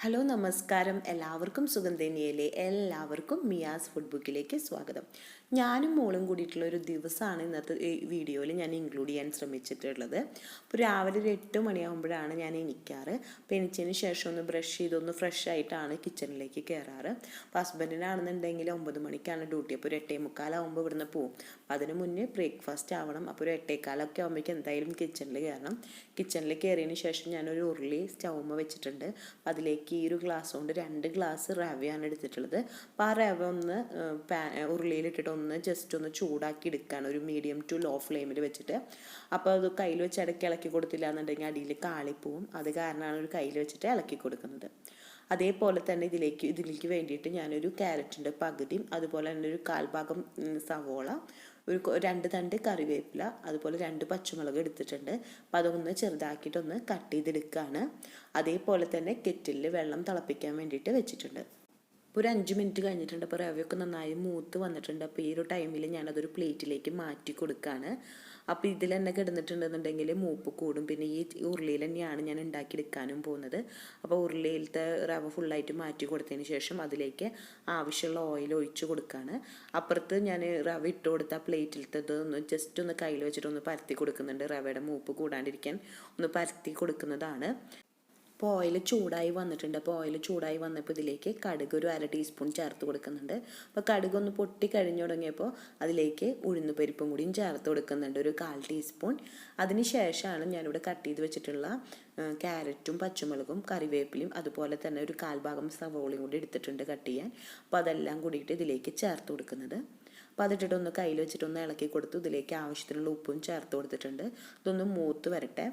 Hello നമസ്കാരം, എല്ലാവർക്കും സുഖം തന്നെയല്ലേ? എല്ലാവർക്കും മിയാസ് ഫുഡ് ബുക്കിലേക്ക് സ്വാഗതം. ഞാനും മോളും കൂടിയിട്ടുള്ള ഒരു ദിവസമാണ് ഇന്നത്തെ ഈ വീഡിയോയിൽ ഞാൻ ഇൻക്ലൂഡ് ചെയ്യാൻ ശ്രമിച്ചിട്ടുള്ളത്. അപ്പോൾ രാവിലെ ഒരു 8 മണിയാകുമ്പോഴാണ് ഞാൻ എണീക്കാറ്. അപ്പോൾ എണീച്ചതിന് ശേഷം ഒന്ന് ബ്രഷ് ചെയ്തൊന്ന് ഫ്രഷ് ആയിട്ടാണ് കിച്ചണിലേക്ക് കയറാറ്. അപ്പോൾ ഹസ്ബൻഡിനാണെന്നുണ്ടെങ്കിൽ 9 മണിക്കാണ് ഡ്യൂട്ടി. അപ്പോൾ ഒരു 8:45 ഇവിടുന്ന് പോകും. അപ്പോൾ അതിന് മുന്നേ ബ്രേക്ക്ഫാസ്റ്റ് ആവണം. അപ്പോൾ ഒരു 8:15 ആകുമ്പോഴേക്കും എന്തായാലും കിച്ചണിൽ കയറണം. കിച്ചണിൽ കയറിയതിന് ശേഷം ഞാനൊരു ഉരുളി സ്റ്റൗമ്മ വെച്ചിട്ടുണ്ട്. അതിലേക്ക് ഈ ഒരു ഗ്ലാസ് കൊണ്ട് 2 ഗ്ലാസ് റവയാണ് എടുത്തിട്ടുള്ളത്. അപ്പോൾ ആ റവ ഒന്ന് ഉരുളിയിലിട്ടിട്ട് ഒന്ന് ജസ്റ്റ് ഒന്ന് ചൂടാക്കി എടുക്കുകയാണ്, ഒരു മീഡിയം ടു ലോ ഫ്ലെയിമിൽ വെച്ചിട്ട്. അപ്പോൾ അത് കയ്യിൽ വെച്ച് ഇടയ്ക്ക് ഇളക്കി കൊടുത്തില്ല എന്നുണ്ടെങ്കിൽ അടിയിൽ കാളിപ്പോവും. അത് കാരണമാണ് ഒരു കയ്യിൽ വെച്ചിട്ട് ഇളക്കി കൊടുക്കുന്നത്. അതേപോലെ തന്നെ ഇതിലേക്ക് വേണ്ടിയിട്ട് ഞാനൊരു ക്യാരറ്റിൻ്റെ പകുതിയും അതുപോലെ തന്നെ ഒരു 1/4 ഭാഗം സവോള, ഒരു 2 തണ്ട് കറിവേപ്പില, അതുപോലെ 2 പച്ചമുളക് എടുത്തിട്ടുണ്ട്. അപ്പം അതൊന്ന് ചെറുതാക്കിയിട്ടൊന്ന് കട്ട് ചെയ്തെടുക്കുകയാണ്. അതേപോലെ തന്നെ കെറ്റിലിൽ വെള്ളം തിളപ്പിക്കാൻ വേണ്ടിയിട്ട് വെച്ചിട്ടുണ്ട്. ഇപ്പോൾ ഒരു 5 മിനിറ്റ് കഴിഞ്ഞിട്ടുണ്ട്. അപ്പോൾ റവയൊക്കെ നന്നായി മൂത്ത് വന്നിട്ടുണ്ട്. അപ്പോൾ ഈ ഒരു ടൈമിൽ ഞാനതൊരു പ്ലേറ്റിലേക്ക് മാറ്റി കൊടുക്കുകയാണ്. അപ്പോൾ ഇതിൽ തന്നെ കിടന്നിട്ടുണ്ടെന്നുണ്ടെങ്കിൽ മൂപ്പ് കൂടും. പിന്നെ ഈ ഉരുളിയിൽ തന്നെയാണ് ഞാൻ ഉണ്ടാക്കിയെടുക്കാനും പോകുന്നത്. അപ്പോൾ ഉരുളിയിലത്തെ റവ ഫുള്ളായിട്ട് മാറ്റി കൊടുത്തതിന് ശേഷം അതിലേക്ക് ആവശ്യമുള്ള ഓയിൽ ഒഴിച്ച് കൊടുക്കുകയാണ്. അപ്പുറത്ത് ഞാൻ റവ ഇട്ട് കൊടുത്ത പ്ലേറ്റിലത്തത് ഒന്ന് ജസ്റ്റ് ഒന്ന് കയ്യിൽ വെച്ചിട്ട് ഒന്ന് പരത്തി കൊടുക്കുന്നുണ്ട്. റവയുടെ മൂപ്പ് കൂടാണ്ടിരിക്കാൻ ഒന്ന് പരത്തി കൊടുക്കുന്നതാണ്. അപ്പോൾ ഓയിൽ ചൂടായി വന്നിട്ടുണ്ട്. അപ്പോൾ ഓയിൽ ചൂടായി വന്നപ്പോൾ ഇതിലേക്ക് കടുക് ഒരു 1/2 ടീസ്പൂൺ ചേർത്ത് കൊടുക്കുന്നുണ്ട്. അപ്പോൾ കടുക് ഒന്ന് പൊട്ടി കഴിഞ്ഞു തുടങ്ങിയപ്പോൾ അതിലേക്ക് ഉഴുന്നുപരിപ്പും കൂടിയും ചേർത്ത് കൊടുക്കുന്നുണ്ട്, ഒരു 1/4 ടീസ്പൂൺ. അതിന് ശേഷമാണ് ഞാനിവിടെ കട്ട് ചെയ്ത് വെച്ചിട്ടുള്ള ക്യാരറ്റും പച്ചമുളകും കറിവേപ്പിലയും അതുപോലെ തന്നെ ഒരു 1/4 ഭാഗം സവോളയും കൂടി എടുത്തിട്ടുണ്ട് കട്ട് ചെയ്യാൻ. അപ്പോൾ അതെല്ലാം കൂടിയിട്ട് ഇതിലേക്ക് ചേർത്ത് കൊടുക്കുന്നത്. അപ്പോൾ അതിട്ടിട്ട് ഒന്ന് കയ്യിൽ വെച്ചിട്ടൊന്ന് ഇളക്കി കൊടുത്തു. ഇതിലേക്ക് ആവശ്യത്തിനുള്ള ഉപ്പും ചേർത്ത് കൊടുത്തിട്ടുണ്ട്. ഇതൊന്ന് മൂത്ത് വരട്ടെ.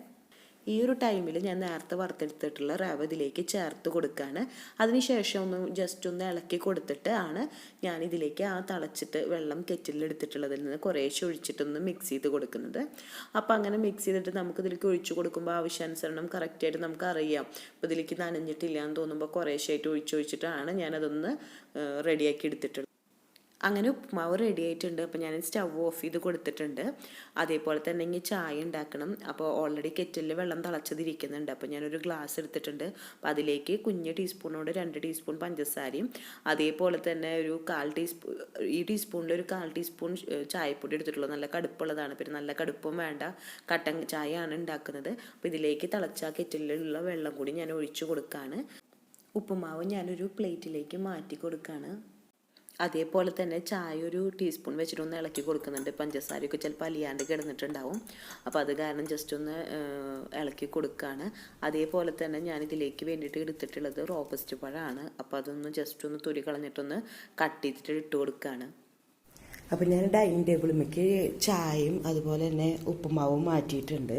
ഈ ഒരു ടൈമിൽ ഞാൻ നേരത്തെ വറുത്തെടുത്തിട്ടുള്ള റവ ഇതിലേക്ക് ചേർത്ത് കൊടുക്കുകയാണ്. അതിനുശേഷം ഒന്ന് ജസ്റ്റ് ഒന്ന് ഇളക്കി കൊടുത്തിട്ട് ആണ് ഞാൻ ഇതിലേക്ക് ആ തിളച്ചിട്ട് വെള്ളം കെറ്റിലെടുത്തിട്ടുള്ളതിൽ നിന്ന് കുറേശ്ശെ ഒഴിച്ചിട്ടൊന്ന് മിക്സ് ചെയ്ത് കൊടുക്കുന്നത്. അപ്പോൾ അങ്ങനെ മിക്സ് ചെയ്തിട്ട് നമുക്കിതിലേക്ക് ഒഴിച്ചു കൊടുക്കുമ്പോൾ ആവശ്യാനുസരണം കറക്റ്റായിട്ട് നമുക്കറിയാം. അപ്പോൾ ഇതിലേക്ക് നനഞ്ഞിട്ടില്ല എന്ന് തോന്നുമ്പോൾ കുറേശ്ശായിട്ട് ഒഴിച്ചിട്ടാണ് ഞാനതൊന്ന് റെഡിയാക്കി എടുത്തിട്ടുള്ളത്. അങ്ങനെ ഉപ്പുമാവ് റെഡി ആയിട്ടുണ്ട്. അപ്പോൾ ഞാൻ സ്റ്റവ് ഓഫ് ചെയ്ത് കൊടുത്തിട്ടുണ്ട്. അതേപോലെ തന്നെ ഇനി ചായ ഉണ്ടാക്കണം. അപ്പോൾ ഓൾറെഡി കെറ്റിലിൽ വെള്ളം തിളച്ചതിരിക്കുന്നുണ്ട്. അപ്പോൾ ഞാനൊരു ഗ്ലാസ് എടുത്തിട്ടുണ്ട്. അപ്പോൾ അതിലേക്ക് കുഞ്ഞ് ടീസ്പൂണോട് 2 ടീസ്പൂൺ പഞ്ചസാരയും അതേപോലെ തന്നെ ഒരു 1/4 ടീസ്പൂൺ, ഈ ടീസ്പൂണിൽ ഒരു 1/4 ടീസ്പൂൺ ചായപ്പൊടി എടുത്തിട്ടുള്ളൂ. നല്ല കടുപ്പുള്ളതാണ്. പിന്നെ നല്ല കടുപ്പും വേണ്ട, കട്ടൻ ചായയാണ് ഉണ്ടാക്കുന്നത്. അപ്പോൾ ഇതിലേക്ക് തിളച്ച കെറ്റിലുള്ള വെള്ളം കൂടി ഞാൻ ഒഴിച്ചു കൊടുക്കുകയാണ്. ഉപ്പുമാവ് ഞാനൊരു പ്ലേറ്റിലേക്ക് മാറ്റി കൊടുക്കുകയാണ്. അതേപോലെ തന്നെ ചായ ഒരു ടീസ്പൂൺ വെച്ചിട്ടൊന്ന് ഇളക്കി കൊടുക്കുന്നുണ്ട്. പഞ്ചസാരയൊക്കെ ചിലപ്പോൾ അലിയാണ്ട് കിടന്നിട്ടുണ്ടാവും. അപ്പോൾ അത് കാരണം ജസ്റ്റ് ഒന്ന് ഇളക്കി കൊടുക്കുകയാണ്. അതേപോലെ തന്നെ ഞാനിതിലേക്ക് വേണ്ടിയിട്ട് എടുത്തിട്ടുള്ളത് റോബസ്റ്റ് പഴമാണ്. അപ്പോൾ അതൊന്ന് ജസ്റ്റ് ഒന്ന് തൊലി കളഞ്ഞിട്ടൊന്ന് കട്ട് ചെയ്തിട്ട് ഇട്ട് കൊടുക്കുകയാണ്. അപ്പോൾ ഞാൻ ഡൈനിങ് ടേബിളിലേക്ക് ചായയും അതുപോലെ തന്നെ ഉപ്പുമാവും മാറ്റിയിട്ടുണ്ട്.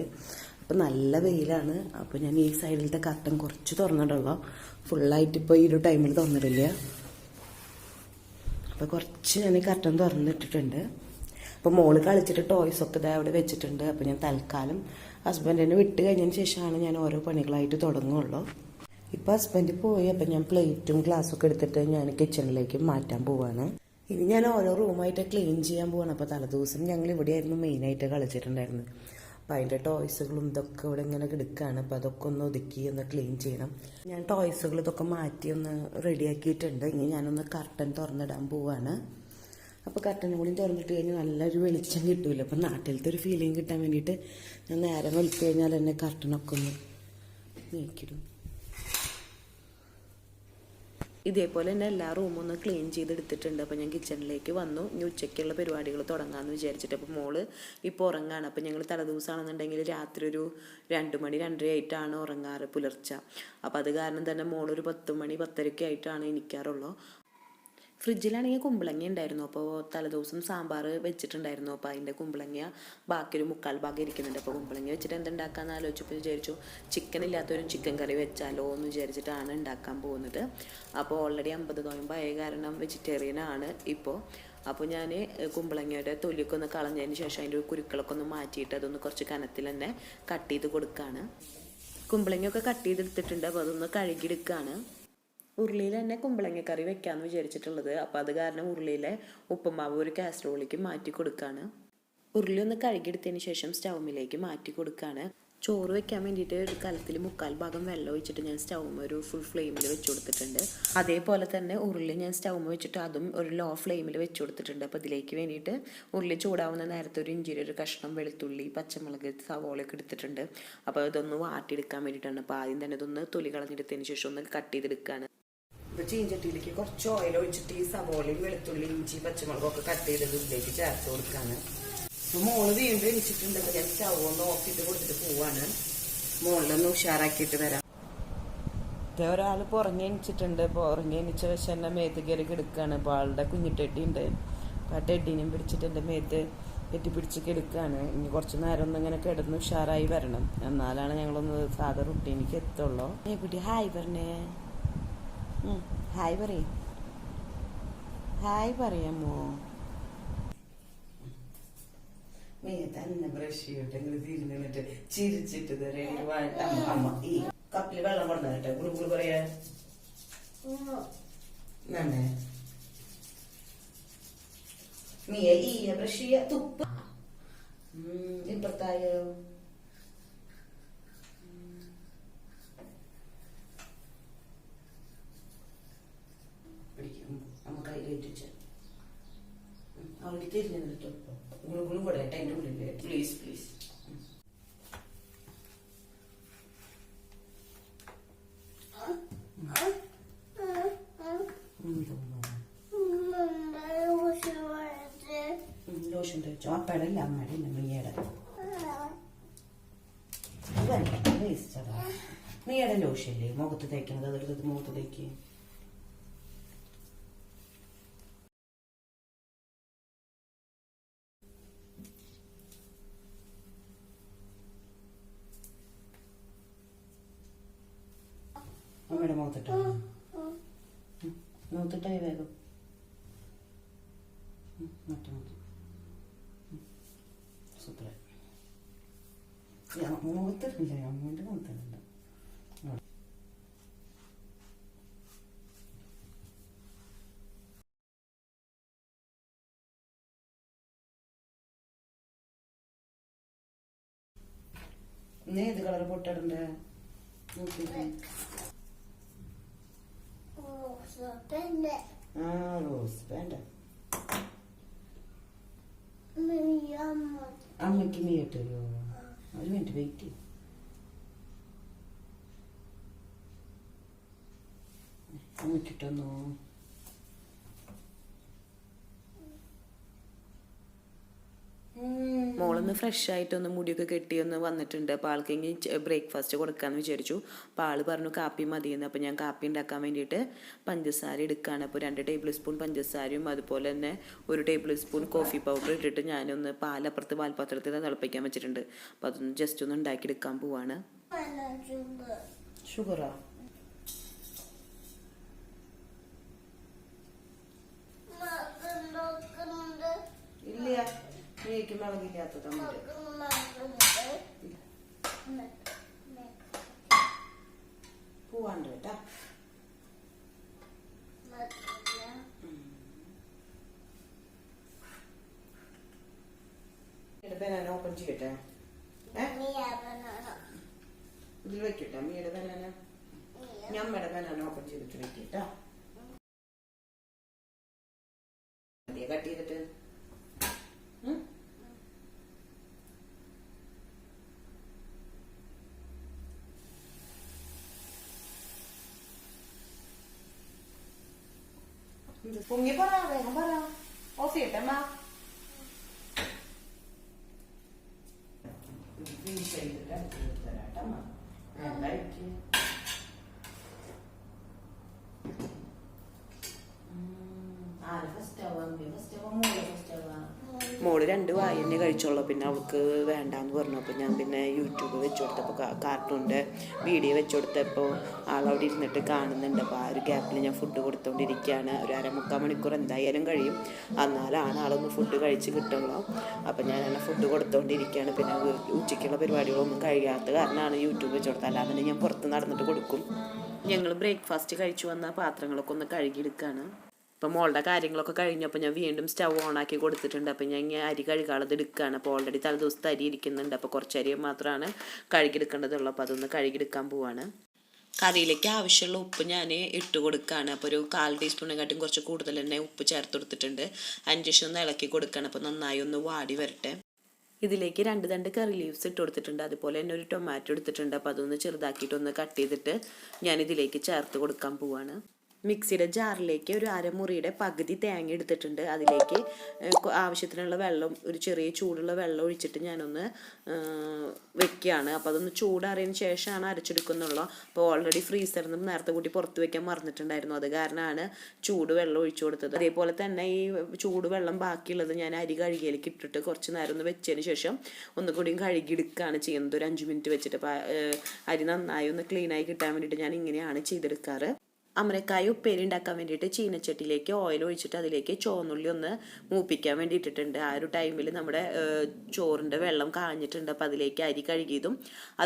അപ്പോൾ നല്ല വെയിലാണ്. അപ്പോൾ ഞാൻ ഈ സൈഡിലത്തെ കർട്ടൻ കുറച്ച് തുറന്നിട്ടുള്ളൂ. ഫുള്ളായിട്ട് ഇപ്പോൾ ഈ ഒരു ടൈമിൽ തുറന്നിട്ടില്ല. അപ്പോൾ കുറച്ച് ഞാൻ കർട്ടൻ തുറന്നിട്ടിട്ടുണ്ട്. അപ്പോൾ മോള് കളിച്ചിട്ട് ടോയ്സൊക്കെ ഇതാ അവിടെ വെച്ചിട്ടുണ്ട്. അപ്പോൾ ഞാൻ തൽക്കാലം ഹസ്ബൻഡിനെ വിട്ട് കഴിഞ്ഞതിന് ശേഷമാണ് ഞാൻ ഓരോ പണികളായിട്ട് തുടങ്ങുള്ളൂ. ഇപ്പോൾ ഹസ്ബൻഡ് പോയി. അപ്പോൾ ഞാൻ പ്ലേറ്റും ഗ്ലാസ്സൊക്കെ എടുത്തിട്ട് ഞാൻ കിച്ചണിലേക്ക് മാറ്റാൻ പോവാണ്. ഇനി ഞാൻ ഓരോ റൂമായിട്ട് ക്ലീൻ ചെയ്യാൻ പോവാണ്. അപ്പോൾ തലേദിവസം ഞങ്ങൾ ഇവിടെയായിരുന്നു മെയിനായിട്ട് കളിച്ചിട്ടുണ്ടായിരുന്നത്. അപ്പോൾ അതിൻ്റെ ടോയ്സുകളും ഇതൊക്കെ ഇവിടെ ഇങ്ങനെ കിടക്കുകയാണ്. അപ്പോൾ അതൊക്കെ ഒന്ന് ഒതുക്കി ഒന്ന് ക്ലീൻ ചെയ്യണം. ഞാൻ ടോയ്സുകൾ ഇതൊക്കെ മാറ്റി ഒന്ന് റെഡിയാക്കിയിട്ടുണ്ട്. ഇനി ഞാനൊന്ന് കർട്ടൻ തുറന്നിടാൻ പോവാണ്. അപ്പോൾ കർട്ടനും കൂടി തുറന്നിട്ട് കഴിഞ്ഞാൽ നല്ലൊരു വെളിച്ചം കിട്ടുമല്ലോ. അപ്പോൾ നാട്ടിലത്തെ ഒരു ഫീലിംഗ് കിട്ടാൻ വേണ്ടിയിട്ട് ഞാൻ നേരം വെളുത്ത് കഴിഞ്ഞാൽ തന്നെ കർട്ടനൊക്കെ ഒന്ന് നീക്കിടും. ഇതേപോലെ തന്നെ എല്ലാ റൂമും ഒന്ന് ക്ലീൻ ചെയ്തെടുത്തിട്ടുണ്ട്. അപ്പോൾ ഞാൻ കിച്ചണിലേക്ക് വന്നു. ഇനി ഉച്ചയ്ക്കുള്ള പരിപാടികൾ തുടങ്ങാമെന്ന് വിചാരിച്ചിട്ട്. അപ്പോൾ മോള് ഇപ്പോൾ ഉറങ്ങാണ്. അപ്പോൾ ഞങ്ങൾ തലേദിവസമാണെന്നുണ്ടെങ്കിൽ രാത്രി ഒരു 2 മണി 2:30 ആയിട്ടാണ് ഉറങ്ങാറ് പുലർച്ചെ. അപ്പോൾ അത് കാരണം തന്നെ മോളൊരു 10 മണി 10:30 ആയിട്ടാണ് എണീക്കാറുള്ളൂ. ഫ്രിഡ്ജിലാണെങ്കിൽ കുമ്പളങ്ങ ഉണ്ടായിരുന്നു. അപ്പോൾ തലേദിവസം സാമ്പാർ വെച്ചിട്ടുണ്ടായിരുന്നു. അപ്പോൾ അതിൻ്റെ കുമ്പളങ്ങ ബാക്കി ഒരു 1/4 ഭാഗം ഇരിക്കുന്നുണ്ട്. അപ്പോൾ കുമ്പളങ്ങ വെച്ചിട്ട് എന്തുണ്ടാക്കാമെന്ന് ആലോചിച്ചപ്പോൾ വിചാരിച്ചു ചിക്കൻ ഇല്ലാത്തൊരു ചിക്കൻ കറി വെച്ചാലോ എന്ന് വിചാരിച്ചിട്ടാണ് ഉണ്ടാക്കാൻ പോകുന്നത്. അപ്പോൾ ഓൾറെഡി 50 നോയമ്പായ കാരണം വെജിറ്റേറിയനാണ് ഇപ്പോൾ. അപ്പോൾ ഞാൻ കുമ്പളങ്ങയുടെ തൊലിയൊക്കെ ഒന്ന് കളഞ്ഞതിന് ശേഷം അതിൻ്റെ കുരുക്കളൊക്കെ ഒന്ന് മാറ്റിയിട്ട് അതൊന്ന് കുറച്ച് കനത്തിൽ തന്നെ കട്ട് ചെയ്ത് കൊടുക്കുകയാണ്. കുമ്പളങ്ങയൊക്കെ കട്ട് ചെയ്തെടുത്തിട്ടുണ്ട്. അപ്പോൾ അതൊന്ന് കഴുകിയെടുക്കുകയാണ്. ഉരുളിയിൽ തന്നെ കുമ്പളങ്ങ കറി വെക്കാമെന്ന് വിചാരിച്ചിട്ടുള്ളത്. അപ്പോൾ അത് കാരണം ഉരുളിയിലെ ഉപ്പുമാവ് ഒരു കാസറോളിലേക്ക് മാറ്റി കൊടുക്കുകയാണ്. ഉരുളി ഒന്ന് കഴുകിയെടുത്തതിന് ശേഷം സ്റ്റൗമിലേക്ക് മാറ്റി കൊടുക്കുകയാണ്. ചോറ് വെക്കാൻ വേണ്ടിയിട്ട് ഒരു കലത്തിൽ 3/4 ഭാഗം വെള്ളം ഒഴിച്ചിട്ട് ഞാൻ സ്റ്റൗമ്മ ഒരു ഫുൾ ഫ്ലെയിമിൽ വെച്ച് കൊടുത്തിട്ടുണ്ട്. അതേപോലെ തന്നെ ഉരുളി ഞാൻ സ്റ്റൗമ്മ വെച്ചിട്ട് അതും ഒരു ലോ ഫ്ലെയിമിൽ വെച്ച് കൊടുത്തിട്ടുണ്ട്. അപ്പോൾ ഇതിലേക്ക് വേണ്ടിയിട്ട് ഉരുളി ചൂടാവുന്ന നേരത്തെ ഒരു ഇഞ്ചിയുടെ ഒരു കഷ്ണം, വെളുത്തുള്ളി, പച്ചമുളക്, സവോളയൊക്കെ എടുത്തിട്ടുണ്ട്. അപ്പോൾ ഇതൊന്ന് വാട്ടിയെടുക്കാൻ വേണ്ടിയിട്ടാണ്. അപ്പോൾ ആദ്യം തന്നെ ഇതൊന്ന് തൊലി കളഞ്ഞെടുത്തതിന് ശേഷം ഒന്ന് കട്ട് ചെയ്തെടുക്കുകയാണ്. ഇപ്പോൾ ചീഞ്ചട്ടിയിലേക്ക് കുറച്ച് ഓയിൽ ഒഴിച്ചിട്ട് ഈ സവോളയും വെളുത്തുള്ളി, ഇഞ്ചി, പച്ചമുളകൊക്കെ കട്ട് ചെയ്തത് ഇതിലേക്ക് ചേർത്ത് കൊടുക്കുകയാണ്. അപ്പോൾ മോള് വീണ്ടും എണിച്ചിട്ടുണ്ട്. അപ്പോൾ ഞാൻ സ്റ്റൗ ഒന്ന് ഓഫ് ചെയ്ത് കൊടുത്തിട്ട് പോവാണ്. മോളിലൊന്ന് ഉഷാറാക്കിയിട്ട് വരാം. ഒരാൾ പുറങ്ങി എണിച്ചിട്ടുണ്ട്. പുറങ്ങി എണിച്ച വശം എൻ്റെ മേത്ത് കയറി കിടക്കുകയാണ്. അപ്പോൾ ആളുടെ കുഞ്ഞിട്ടെട്ടി ഉണ്ട്. അപ്പോൾ ആ ടെഡീനെയും പിടിച്ചിട്ട് എൻ്റെ മേത്ത് കെട്ടിപ്പിടിച്ച് കിടക്കുകയാണ്. ഇനി കുറച്ച് നേരം ഒന്ന് ഇങ്ങനെ കിടന്ന് ഉഷാറായി വരണം. എന്നാലാണ് ഞങ്ങളൊന്ന് സാധാ റുട്ടീനിക്ക് എത്തുള്ളൂ. കുട്ടി ഹായ് പറഞ്ഞേ. ഹായ് പറയേ. ഹായ് പറയാമോ? തന്നെ ബ്രഷ് ചെയ്യട്ടെ. ഇങ്ങനെ തിരിഞ്ഞിട്ട് ചിരിച്ചിട്ട് അമ്മ ഈ കപ്പില് വെള്ളം കൊടുത്തേ. ഗുളു പറയാ നീ ഈ ബ്രഷ് ചെയ്യ തുപ്പ് ഇപ്പത്തായോ. അമ്മ കയ്യിലേറ്റ് അവർക്ക് തിരിഞ്ഞിട്ടോ. ഗുളു പറയട്ടെ അതിൻ്റെ ഉള്ളില്. Please please. ലോഷൻ തേച്ചോ? അപ്പയുടെ ഇല്ല, അമ്മയുടെ ഇല്ല, മീയുടെ. മീയുടെ ലോഷല്ലേ മുഖത്ത് തേക്കണത്? അതെടുത്തത് മുഖത്ത് തേക്ക്. അമ്മയുടെ മുഖത്തിട്ടോ? മുഖത്തിട്ടായി വേഗം. മറ്റേ മുഖത്ത് സൂപ്പർ. മുഖത്തിട്ടില്ലേ? അമ്മേൻ്റെ മുഖത്തിട്ടുണ്ട്. ഇന്ന് ഏത് കളർ പൊട്ടിടണ്ടേ? റോസ് വേണ്ട. അമ്മയ്ക്ക് മീ ഇട്ടല്ലോ. ഒരു മിനിറ്റ് വെയിറ്റ് ചെയ്യും. അമ്മയ്ക്കിട്ടൊന്നോ? മോളൊന്ന് ഫ്രഷ് ആയിട്ടൊന്ന് മുടിയൊക്കെ കെട്ടിയൊന്ന് വന്നിട്ടുണ്ട്. അപ്പോൾ ആൾക്ക് ഇനി ബ്രേക്ക്ഫാസ്റ്റ് കൊടുക്കാമെന്ന് വിചാരിച്ചു. അപ്പോൾ ആൾ പറഞ്ഞു കാപ്പി മതിയെന്ന്. അപ്പോൾ ഞാൻ കാപ്പി ഉണ്ടാക്കാൻ വേണ്ടിയിട്ട് പഞ്ചസാര എടുക്കുകയാണ്. അപ്പോൾ 2 ടേബിൾ സ്പൂൺ പഞ്ചസാരയും അതുപോലെ തന്നെ 1 ടേബിൾ സ്പൂൺ കോഫി പൗഡർ ഇട്ടിട്ട് ഞാനൊന്ന് പാലപ്പുറത്ത് പാൽപാത്രത്തിൽ തിളപ്പിക്കാൻ വെച്ചിട്ടുണ്ട്. അപ്പോൾ അതൊന്ന് ജസ്റ്റ് ഒന്ന് ഉണ്ടാക്കിയെടുക്കാൻ പോവാണ്. ഷുഗറാ? ഇല്ല, എനിക്ക് മുളകില്ലാത്തത്. പോവാണ്ട് കേട്ടാ. ബനാന ഓപ്പൺ ചെയ്യട്ടെ. ഇതിൽ വെക്കട്ടെ. അമ്മയുടെ ബനാന, ഞമ്മയുടെ ബനാന ഓപ്പൺ ചെയ്തിട്ട് വെക്കട്ടാ. കട്ട് ചെയ്തിട്ട് പൊങ്ങി പറ, വേഗം പറ. ഓഫ് ചെയ്യട്ടെ അമ്മ. തരാട്ടമ്മ. മോള് 2 വായ തന്നെ കഴിച്ചോളൂ. പിന്നെ അവൾക്ക് വേണ്ടാന്ന് പറഞ്ഞു. അപ്പോൾ ഞാൻ പിന്നെ യൂട്യൂബ് വെച്ച് കൊടുത്തപ്പോൾ കാർട്ടൂണിൻ്റെ വീഡിയോ വെച്ച് കൊടുത്തപ്പോൾ ആളവിടെ ഇരുന്നിട്ട് കാണുന്നുണ്ട്. അപ്പോൾ ആ ഒരു ഗ്യാപ്പിൽ ഞാൻ ഫുഡ് കൊടുത്തുകൊണ്ടിരിക്കുകയാണ്. ഒരു 1/4 മണിക്കൂർ എന്തായാലും കഴിയും, എന്നാലാണ് ആളൊന്ന് ഫുഡ് കഴിച്ച് കിട്ടുള്ളൂ. അപ്പോൾ ഞാൻ ഫുഡ് കൊടുത്തുകൊണ്ടിരിക്കുകയാണ്. പിന്നെ ഉച്ചയ്ക്കുള്ള പരിപാടികളൊന്നും കഴിയാത്ത കാരണമാണ് യൂട്യൂബ് വെച്ച് കൊടുത്തത്. അല്ലാതെ ഞാൻ പുറത്ത് നടന്നിട്ട് കൊടുക്കും. ഞങ്ങൾ ബ്രേക്ക്ഫാസ്റ്റ് കഴിച്ചു വന്ന പാത്രങ്ങളൊക്കെ ഒന്ന് കഴുകിയെടുക്കുകയാണ്. ഇപ്പം മോളുടെ കാര്യങ്ങളൊക്കെ കഴിഞ്ഞപ്പോൾ ഞാൻ വീണ്ടും സ്റ്റവ് ഓണാക്കി കൊടുത്തിട്ടുണ്ട്. അപ്പം ഞാൻ ഇങ്ങനെ അരി കഴുകാളത് എടുക്കുകയാണ്. അപ്പോൾ ഓൾറെഡി തലേദിവസത്തെ അരി ഇരിക്കുന്നുണ്ട്. അപ്പോൾ കുറച്ച് അരി മാത്രമാണ് കഴുകിയെടുക്കേണ്ടതുള്ളൂ. അപ്പോൾ അതൊന്ന് കഴുകിയെടുക്കാൻ പോവാണ്. കറിയിലേക്ക് ആവശ്യമുള്ള ഉപ്പ് ഞാൻ ഇട്ട് കൊടുക്കുകയാണ്. അപ്പോൾ ഒരു 1/4 ടീസ്പൂണിനെക്കാട്ടും കുറച്ച് കൂടുതൽ തന്നെ ഉപ്പ് ചേർത്ത് കൊടുത്തിട്ടുണ്ട്. അതിന് ശേഷം ഒന്ന് ഇളക്കി കൊടുക്കുകയാണ്. അപ്പോൾ നന്നായി ഒന്ന് വാടി വരട്ടെ. ഇതിലേക്ക് 2 തണ്ട് കറി ലീവ്സ് ഇട്ട് കൊടുത്തിട്ടുണ്ട്. അതുപോലെ തന്നെ ഒരു ടൊമാറ്റോ എടുത്തിട്ടുണ്ട്. അപ്പോൾ അതൊന്ന് ചെറുതാക്കിയിട്ടൊന്ന് കട്ട് ചെയ്തിട്ട് ഞാനിതിലേക്ക് ചേർത്ത് കൊടുക്കാൻ പോവാണ്. മിക്സിയുടെ ജാറിലേക്ക് ഒരു അരമുറിയുടെ പകുതി തേങ്ങ എടുത്തിട്ടുണ്ട്. അതിലേക്ക് ആവശ്യത്തിനുള്ള വെള്ളം, ഒരു ചെറിയ ചൂടുള്ള വെള്ളം ഒഴിച്ചിട്ട് ഞാനൊന്ന് വെക്കുകയാണ്. അപ്പോൾ അതൊന്ന് ചൂടാറിയതിന് ശേഷമാണ് അരച്ചെടുക്കുന്നുള്ളൂ. അപ്പോൾ ഓൾറെഡി ഫ്രീസറിൽ നിന്ന് നേരത്തെ കൂട്ടി പുറത്ത് വെക്കാൻ മറന്നിട്ടുണ്ടായിരുന്നു. അത് കാരണമാണ് ചൂട് വെള്ളം ഒഴിച്ചു കൊടുത്തത്. അതേപോലെ തന്നെ ഈ ചൂട് വെള്ളം ബാക്കിയുള്ളത് ഞാൻ അരി കഴുകിയിലേക്ക് ഇട്ടിട്ട് കുറച്ച് നേരം ഒന്ന് വെച്ചതിന് ശേഷം ഒന്നുകൂടിയും കഴുകിയെടുക്കുകയാണ് ചെയ്യുന്നത്. ഒരു 5 മിനിറ്റ് വെച്ചിട്ട്. അപ്പോൾ അരി നന്നായി ഒന്ന് ക്ലീനായി കിട്ടാൻ വേണ്ടിയിട്ട് ഞാൻ ഇങ്ങനെയാണ് ചെയ്തെടുക്കാറ്. അമരക്കായ ഉപ്പേരി ഉണ്ടാക്കാൻ വേണ്ടിയിട്ട് ചീനച്ചട്ടിയിലേക്ക് ഓയിൽ ഒഴിച്ചിട്ട് അതിലേക്ക് ചുവന്നുള്ളി ഒന്ന് മൂപ്പിക്കാൻ വേണ്ടി ഇട്ടിട്ടുണ്ട്. ആ ഒരു ടൈമിൽ നമ്മുടെ ചോറിൻ്റെ വെള്ളം കാഞ്ഞിട്ടുണ്ട്. അപ്പോൾ അതിലേക്ക് അരി കഴുകിയതും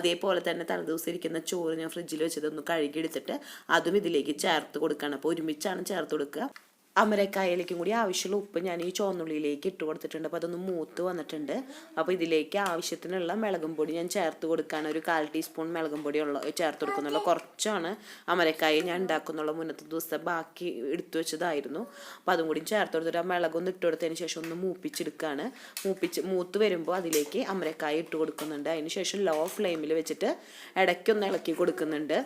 അതേപോലെ തന്നെ തലേദിവസം ഇരിക്കുന്ന ചോറ് ഞാൻ ഫ്രിഡ്ജിൽ വെച്ചതൊന്ന് കഴുകിയെടുത്തിട്ട് അതും ഇതിലേക്ക് ചേർത്ത് കൊടുക്കുകയാണ്. അപ്പോൾ ഒരുമിച്ചാണ് ചേർത്ത് കൊടുക്കുക. അമരക്കായയിലേക്കും കൂടി ആവശ്യമുള്ള ഉപ്പ് ഞാൻ ഈ ചുവന്നുള്ളിയിലേക്ക് ഇട്ട് കൊടുത്തിട്ടുണ്ട്. അപ്പോൾ അതൊന്ന് മൂത്ത് വന്നിട്ടുണ്ട്. അപ്പോൾ ഇതിലേക്ക് ആവശ്യത്തിനുള്ള മുളകും പൊടി ഞാൻ ചേർത്ത് കൊടുക്കുകയാണ്. ഒരു 1/4 ടീസ്പൂൺ മുളകും പൊടി ചേർത്ത് കൊടുക്കുന്നുള്ളൂ. കുറച്ചാണ് അമരക്കായ ഞാൻ ഉണ്ടാക്കുന്നുള്ളൂ. മുന്നത്തെ ദിവസം ബാക്കി എടുത്തു വെച്ചതായിരുന്നു. അപ്പോൾ അതും കൂടി ചേർത്ത് കൊടുത്തിട്ട് ആ മുളകൊന്ന് ഇട്ട് കൊടുത്തതിന് ശേഷം ഒന്ന് മൂപ്പിച്ചെടുക്കുകയാണ്. മൂത്ത് വരുമ്പോൾ അതിലേക്ക് അമരക്കായ ഇട്ട് കൊടുക്കുന്നുണ്ട്. അതിന് ശേഷം ലോ ഫ്ലെയിമിൽ വെച്ചിട്ട് ഇടയ്ക്കൊന്ന് ഇളക്കി കൊടുക്കുന്നുണ്ട്.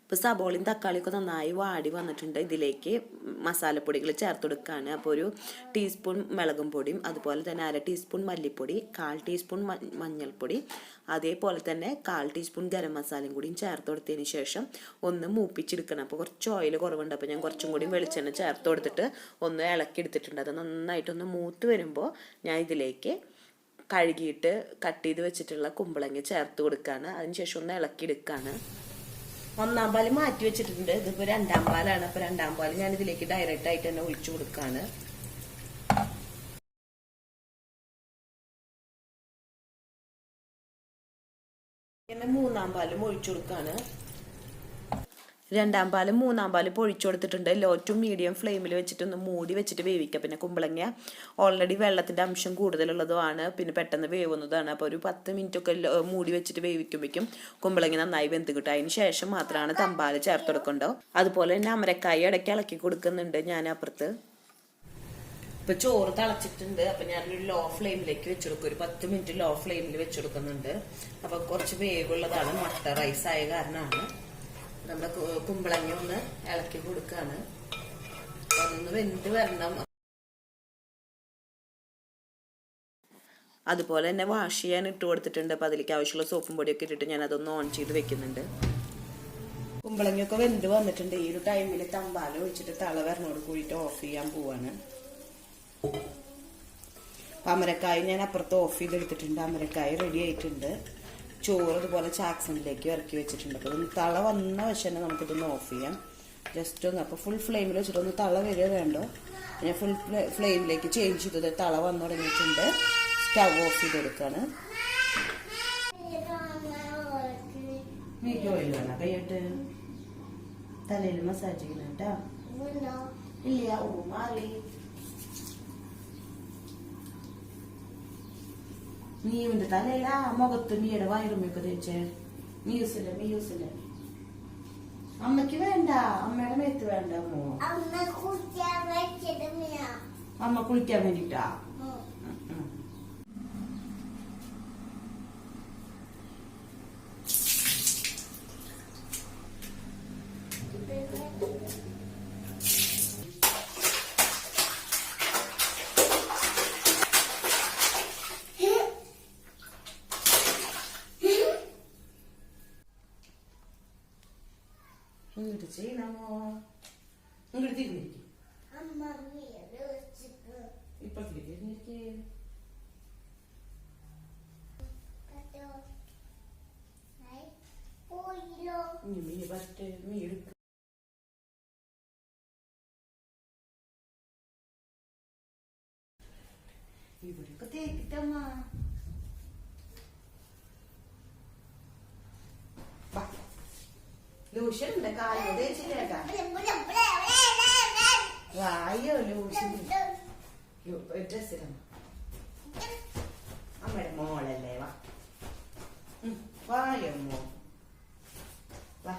ഇപ്പോൾ സബോളയും തക്കാളിയൊക്കെ നന്നായി വാടി വന്നിട്ടുണ്ട്. ഇതിലേക്ക് മസാലപ്പൊടികൾ ചേർത്ത് കൊടുക്കുകയാണ്. അപ്പോൾ ഒരു ടീസ്പൂൺ മുളകും പൊടിയും അതുപോലെ തന്നെ 1/2 ടീസ്പൂൺ മല്ലിപ്പൊടി, 1/4 ടീസ്പൂൺ മഞ്ഞൾപ്പൊടി, അതേപോലെ തന്നെ 1/4 ടീസ്പൂൺ ഗരം മസാലയും കൂടിയും ചേർത്ത് കൊടുത്തതിന് ശേഷം ഒന്ന് മൂപ്പിച്ചെടുക്കണം. അപ്പോൾ കുറച്ച് ഓയിൽ കുറവുണ്ട്. അപ്പോൾ ഞാൻ കുറച്ചും കൂടി വെളിച്ചെണ്ണ ചേർത്ത് കൊടുത്തിട്ട് ഒന്ന് ഇളക്കി എടുത്തിട്ടുണ്ട്. അത് നന്നായിട്ടൊന്ന് മൂത്ത് വരുമ്പോൾ ഞാൻ ഇതിലേക്ക് കഴുകിയിട്ട് കട്ട് ചെയ്ത് വെച്ചിട്ടുള്ള കുമ്പളങ്ങ ചേർത്ത് കൊടുക്കുകയാണ്. അതിനുശേഷം ഒന്ന് ഇളക്കിയെടുക്കുകയാണ്. 1-ാം പാല് മാറ്റി വെച്ചിട്ടുണ്ട്. ഇതിപ്പോൾ 2-ാം പാലാണ്. അപ്പോൾ 2-ാം പാല് ഞാൻ ഇതിലേക്ക് ഡയറക്റ്റ് ആയിട്ട് തന്നെ ഒഴിച്ചു കൊടുക്കുകയാണ്. പിന്നെ 3-ാം പാലും ഒഴിച്ചു കൊടുക്കുകയാണ്. 2-ാം പാലും 3-ാം പാലും പൊഴിച്ചു കൊടുത്തിട്ടുണ്ട്. ലോ ടു മീഡിയം ഫ്ലെയിമിൽ വെച്ചിട്ടൊന്ന് മൂടി വെച്ചിട്ട് വേവിക്കുക. പിന്നെ കുമ്പളങ്ങ ഓൾറെഡി വെള്ളത്തിൻ്റെ അംശം കൂടുതലുള്ളതുമാണ്. പിന്നെ പെട്ടെന്ന് വേവുന്നതാണ്. അപ്പോൾ ഒരു 10 മിനിറ്റൊക്കെ മൂടി വെച്ചിട്ട് വേവിക്കുമ്പോഴേക്കും കുമ്പളങ്ങ നന്നായി വെന്ത് കിട്ടും. അതിന് ശേഷം മാത്രമാണ് തമ്പാല് ചേർത്ത് കൊടുക്കേണ്ടത്. അതുപോലെ തന്നെ അമരക്കായ ഇടയ്ക്ക് ഇളക്കി കൊടുക്കുന്നുണ്ട് ഞാൻ അപ്പുറത്ത്. ഇപ്പൊ ചോറ് തിളച്ചിട്ടുണ്ട്. അപ്പൊ ഞാനൊരു ലോ ഫ്ലെയിമിലേക്ക് വെച്ചെടുക്കും. ഒരു 10 മിനിറ്റ് ലോ ഫ്ലെയിമിൽ വെച്ചെടുക്കുന്നുണ്ട്. അപ്പൊ കുറച്ച് വേവുള്ളതാണ്. മട്ട റൈസ് ആയ കാരണമാണ്. നമ്മുടെ കുമ്പളങ്ങ ഒന്ന് ഇളക്കി കൊടുക്കുകയാണ്. അതൊന്ന് വെന്ത് വരണം. അതുപോലെ തന്നെ വാഷ് ചെയ്യാൻ ഇട്ട് കൊടുത്തിട്ടുണ്ട്. അപ്പോൾ അതിലേക്ക് ആവശ്യമുള്ള സോപ്പും പൊടിയൊക്കെ ഇട്ടിട്ട് ഞാൻ അതൊന്ന് ഓൺ ചെയ്ത് വെക്കുന്നുണ്ട്. കുമ്പളങ്ങയൊക്കെ വെന്ത് വന്നിട്ടുണ്ട്. ഈ ഒരു ടൈമിൽ തമ്പാല ഒഴിച്ചിട്ട് തള വരണോട് കൂടിയിട്ട് ഓഫ് ചെയ്യാൻ പോവാണ്. അമരക്കായ ഞാൻ അപ്പുറത്ത് ഓഫ് ചെയ്തെടുത്തിട്ടുണ്ട്. അമരക്കായ റെഡി ആയിട്ടുണ്ട്. ചോറ് ഇതുപോലെ ചാക്സണിലേക്ക് ഇറക്കി വെച്ചിട്ടുണ്ട്. അപ്പോൾ ഇതൊന്ന് തള വന്ന വശം തന്നെ നമുക്കിതൊന്ന് ഓഫ് ചെയ്യാം. ജസ്റ്റ് ഒന്ന് അപ്പോൾ ഫുൾ ഫ്ലെയിമിൽ വെച്ചിട്ട് ഒന്ന് തള വരിക വേണ്ടോ. ഞാൻ ഫുൾ ഫ്ലെയിമിലേക്ക് ചേഞ്ച് ചെയ്തത് തള വന്നു തുടങ്ങിയിട്ടുണ്ട്. സ്റ്റവ് ഓഫ് ചെയ്ത് കൊടുക്കുകയാണ്. കൈയിട്ട് തലയിൽ മസാജ് ചെയ്യുന്ന കേട്ടാ. ഇല്ല മാറി മീവിന്റെ തലയിലാ മുഖത്ത് മീയുടെ വയറുമൊക്കെ തേച്ചേ. മീയൂസില്ല അമ്മക്ക് വേണ്ട. അമ്മയുടെ മേത്ത് വേണ്ട. അമ്മ കുളിക്കാൻ വേണ്ടിട്ടാ. ഇങ്ങോട്ട് ചെയ്യണമോ? ഇങ്ങോട്ട് തിരിഞ്ഞിരിക്കും. ഇപ്പഴത്തേക്ക് തിരിഞ്ഞിരിക്കേ. മീ പറ്റേ മീ എടുക്ക. ഇവിടെയൊക്കെ തേക്കിട്ടമ്മ. ലോഷൻ ഉണ്ട്. കാലം തേച്ചില്ലേട്ടാ. വായോ ലൂസി ഡ്രസ്സിലാണ് അമ്മയുടെ മോളല്ലേ വാ വായോ മോ വാ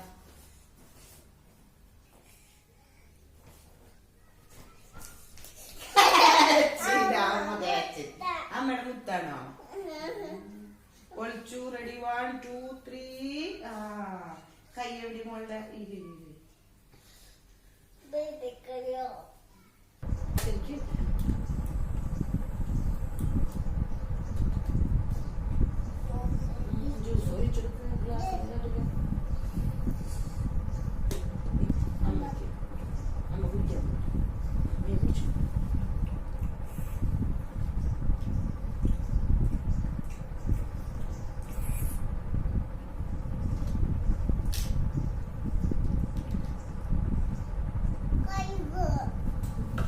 അമ്മയുടെ മുത്താണോ ഒളിച്ചു റെഡി 1 2 3 കൈ എവിടെ മോളുടെ ശരിക്കും ജ്യൂസ് ഒഴിച്ചെടുക്കുന്ന ഗ്ലാസ് അമ്മക്ക് അമ്മ കുടിക്കാൻ കുടിച്ചു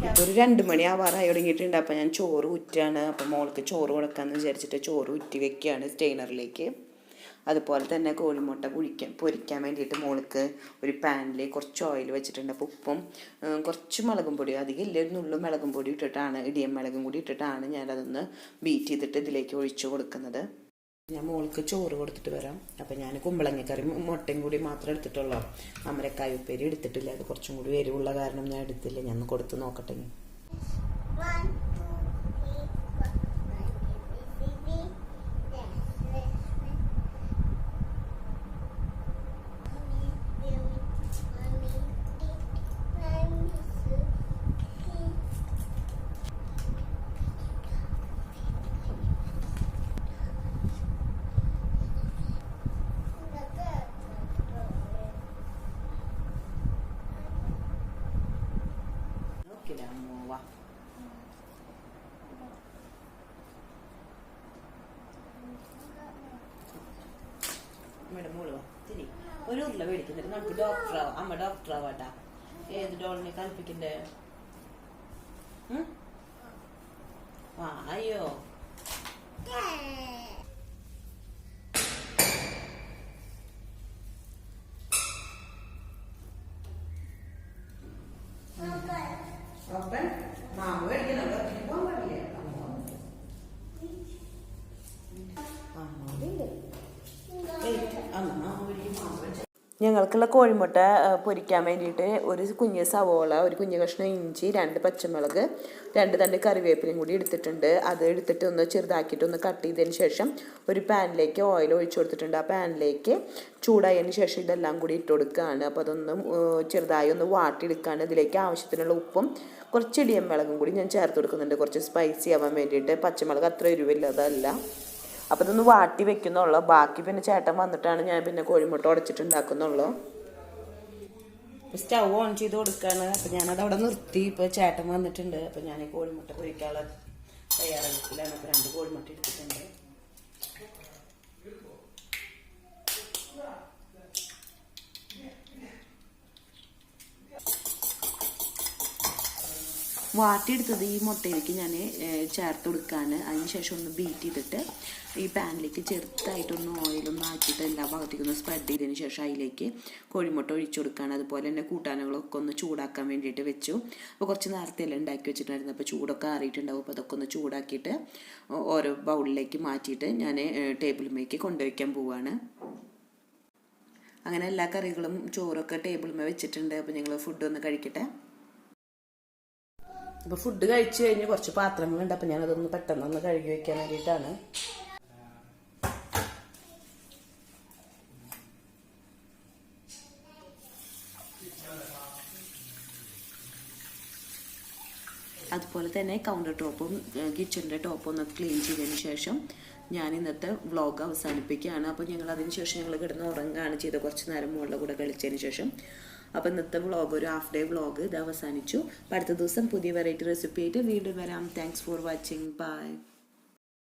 ഇപ്പോൾ ഒരു 2 മണി ആവാറായി തുടങ്ങിയിട്ടുണ്ട്. അപ്പോൾ ഞാൻ ചോറ് ഊറ്റാണ്. അപ്പോൾ മോൾക്ക് ചോറ് കൊടുക്കാമെന്ന് വിചാരിച്ചിട്ട് ചോറ് ഊറ്റി വെക്കുകയാണ് സ്റ്റെയിനറിലേക്ക്. അതുപോലെ തന്നെ കോഴിമുട്ട പൊരിക്കാൻ വേണ്ടിയിട്ട് മോൾക്ക് ഒരു പാനിൽ കുറച്ച് ഓയിൽ വെച്ചിട്ടുണ്ട്. അപ്പോൾ ഉപ്പും കുറച്ച് മുളകും പൊടി, അധികം ഇല്ല, ഒരു നുള്ളു മുളകും പൊടി ഇട്ടിട്ടാണ്, ഇടിയം മുളകും കൂടി ഇട്ടിട്ടാണ് ഞാനതൊന്ന് ബീറ്റ് ചെയ്തിട്ട് ഇതിലേക്ക് ഒഴിച്ചു കൊടുക്കുന്നത്. ഞാൻ മോൾക്ക് ചോറ് കൊടുത്തിട്ട് വരാം. അപ്പം ഞാൻ കുമ്പളങ്ങക്കറി മുട്ടയും കൂടി മാത്രമേ എടുത്തിട്ടുള്ളൂ. അമരക്കായ ഉപ്പേരി എടുത്തിട്ടില്ല. അത് കുറച്ചും കൂടി എരിവുള്ള കാരണം ഞാൻ എടുത്തില്ല. ഞാൻ ഒന്ന് കൊടുത്ത് നോക്കട്ടെ. മേഡം മോള് തിരി ഒരു ഉരുള മേടിക്കുന്നില്ല. നമുക്ക് ഡോക്ടറാവാം. അമ്മ ഡോക്ടറാവാട്ടാ. ഏത് ഡോളിനെ കൽപ്പിക്കണ്ടേ? അയ്യോ മാമ മേടിക്കുന്നുണ്ടോ? ഞങ്ങൾക്കുള്ള കോഴിമുട്ട പൊരിക്കാൻ വേണ്ടിയിട്ട് ഒരു കുഞ്ഞ് സവോള, ഒരു കുഞ്ഞ് കഷ്ണം ഇഞ്ചി, 2 പച്ചമുളക്, 2 തണ്ട് കറിവേപ്പിലയും കൂടി എടുത്തിട്ടുണ്ട്. അത് എടുത്തിട്ട് ഒന്ന് ചെറുതാക്കിയിട്ട് ഒന്ന് കട്ട് ചെയ്തതിന് ശേഷം ഒരു പാനിലേക്ക് ഓയിൽ ഒഴിച്ചു കൊടുത്തിട്ടുണ്ട്. ആ പാനിലേക്ക് ചൂടായതിന് ശേഷം ഇതെല്ലാം കൂടി ഇട്ട് കൊടുക്കുകയാണ്. അപ്പോൾ അതൊന്ന് ചെറുതായി ഒന്ന് വാട്ടിയെടുക്കുകയാണ്. ഇതിലേക്ക് ആവശ്യത്തിനുള്ള ഉപ്പും കുറച്ച് ഇടിയം മുളകും കൂടി ഞാൻ ചേർത്ത് കൊടുക്കുന്നുണ്ട്, കുറച്ച് സ്പൈസി ആവാൻ വേണ്ടിയിട്ട്. പച്ചമുളക് അത്ര എരിവില്ലതല്ല. അപ്പോൾ ഇതൊന്ന് വാട്ടി വെക്കുന്നുള്ളൂ. ബാക്കി പിന്നെ ചേട്ടൻ വന്നിട്ടാണ് ഞാൻ പിന്നെ കോഴിമുട്ട ഉടച്ചിട്ടുണ്ടാക്കുന്നുള്ളൂ. സ്റ്റൗ ഓൺ ചെയ്ത് കൊടുക്കുകയാണ്. അപ്പോൾ ഞാനത് അവിടെ നിർത്തി. ഇപ്പോൾ ചേട്ടൻ വന്നിട്ടുണ്ട്. അപ്പോൾ ഞാൻ കോഴിമുട്ട പൊരിക്കാനുള്ള തയ്യാറെടുപ്പിലാണ്. അപ്പോൾ 2 കോഴിമുട്ട എടുത്തിട്ടുണ്ട്. വാട്ടിയെടുത്തത് ഈ മുട്ടയിലേക്ക് ഞാൻ ചേർത്ത് കൊടുക്കുകയാണ്. അതിന് ശേഷം ഒന്ന് ബീറ്റ് ചെയ്തിട്ട് ഈ പാനിലേക്ക് ചെറുതായിട്ടൊന്ന് ഓയിലൊന്ന് ആക്കിയിട്ട് എല്ലാ ഭാഗത്തേക്കൊന്ന് സ്പ്രെഡ് ചെയ്തതിന് ശേഷം അതിലേക്ക് കോഴിമുട്ട ഒഴിച്ചു കൊടുക്കുകയാണ്. അതുപോലെ തന്നെ കൂട്ടാനുകളൊക്കെ ഒന്ന് ചൂടാക്കാൻ വേണ്ടിയിട്ട് വെച്ചു. അപ്പോൾ കുറച്ച് നേരത്തെ എല്ലാം ഉണ്ടാക്കി വെച്ചിട്ടുണ്ടായിരുന്നു. അപ്പോൾ ചൂടൊക്കെ ആറിയിട്ടുണ്ടാവും. അപ്പോൾ അതൊക്കെ ഒന്ന് ചൂടാക്കിയിട്ട് ഓരോ ബൗളിലേക്ക് മാറ്റിയിട്ട് ഞാൻ ടേബിളിലേക്ക് കൊണ്ടുവയ്ക്കാൻ പോവുകയാണ്. അങ്ങനെ എല്ലാ കറികളും ചോറൊക്കെ ടേബിളിൽ വെച്ചിട്ടുണ്ട്. അപ്പോൾ ഞങ്ങൾ ഫുഡ് ഒന്ന് കഴിക്കട്ടെ. അപ്പോൾ ഫുഡ് കഴിച്ച് കഴിഞ്ഞ് കുറച്ച് പാത്രങ്ങളുണ്ട്. അപ്പോൾ ഞാനതൊന്ന് പെട്ടെന്നൊന്ന് കഴുകി വയ്ക്കാൻ വേണ്ടിയിട്ടാണ്. അതുപോലെ തന്നെ കൗണ്ടർ ടോപ്പും കിച്ചണിൻ്റെ ടോപ്പും ഒന്ന് ക്ലീൻ ചെയ്തതിന് ശേഷം ഞാൻ ഇന്നത്തെ വ്ളോഗ് അവസാനിപ്പിക്കുകയാണ്. അപ്പോൾ ഞങ്ങൾ അതിന് ശേഷം ഞങ്ങൾ കിടന്ന് ഉറങ്ങുകയാണ് ചെയ്തത്, കുറച്ച് നേരം മുകളിൽ കൂടെ കളിച്ചതിന് ശേഷം. അപ്പോൾ ഇന്നത്തെ വ്ളോഗ് ഒരു ഹാഫ് ഡേ വ്ളോഗ് ഇത് അവസാനിച്ചു. അടുത്ത ദിവസം പുതിയ വെറൈറ്റി റെസിപ്പി ആയിട്ട് വീണ്ടും വരാം. Thanks for watching. ബൈ.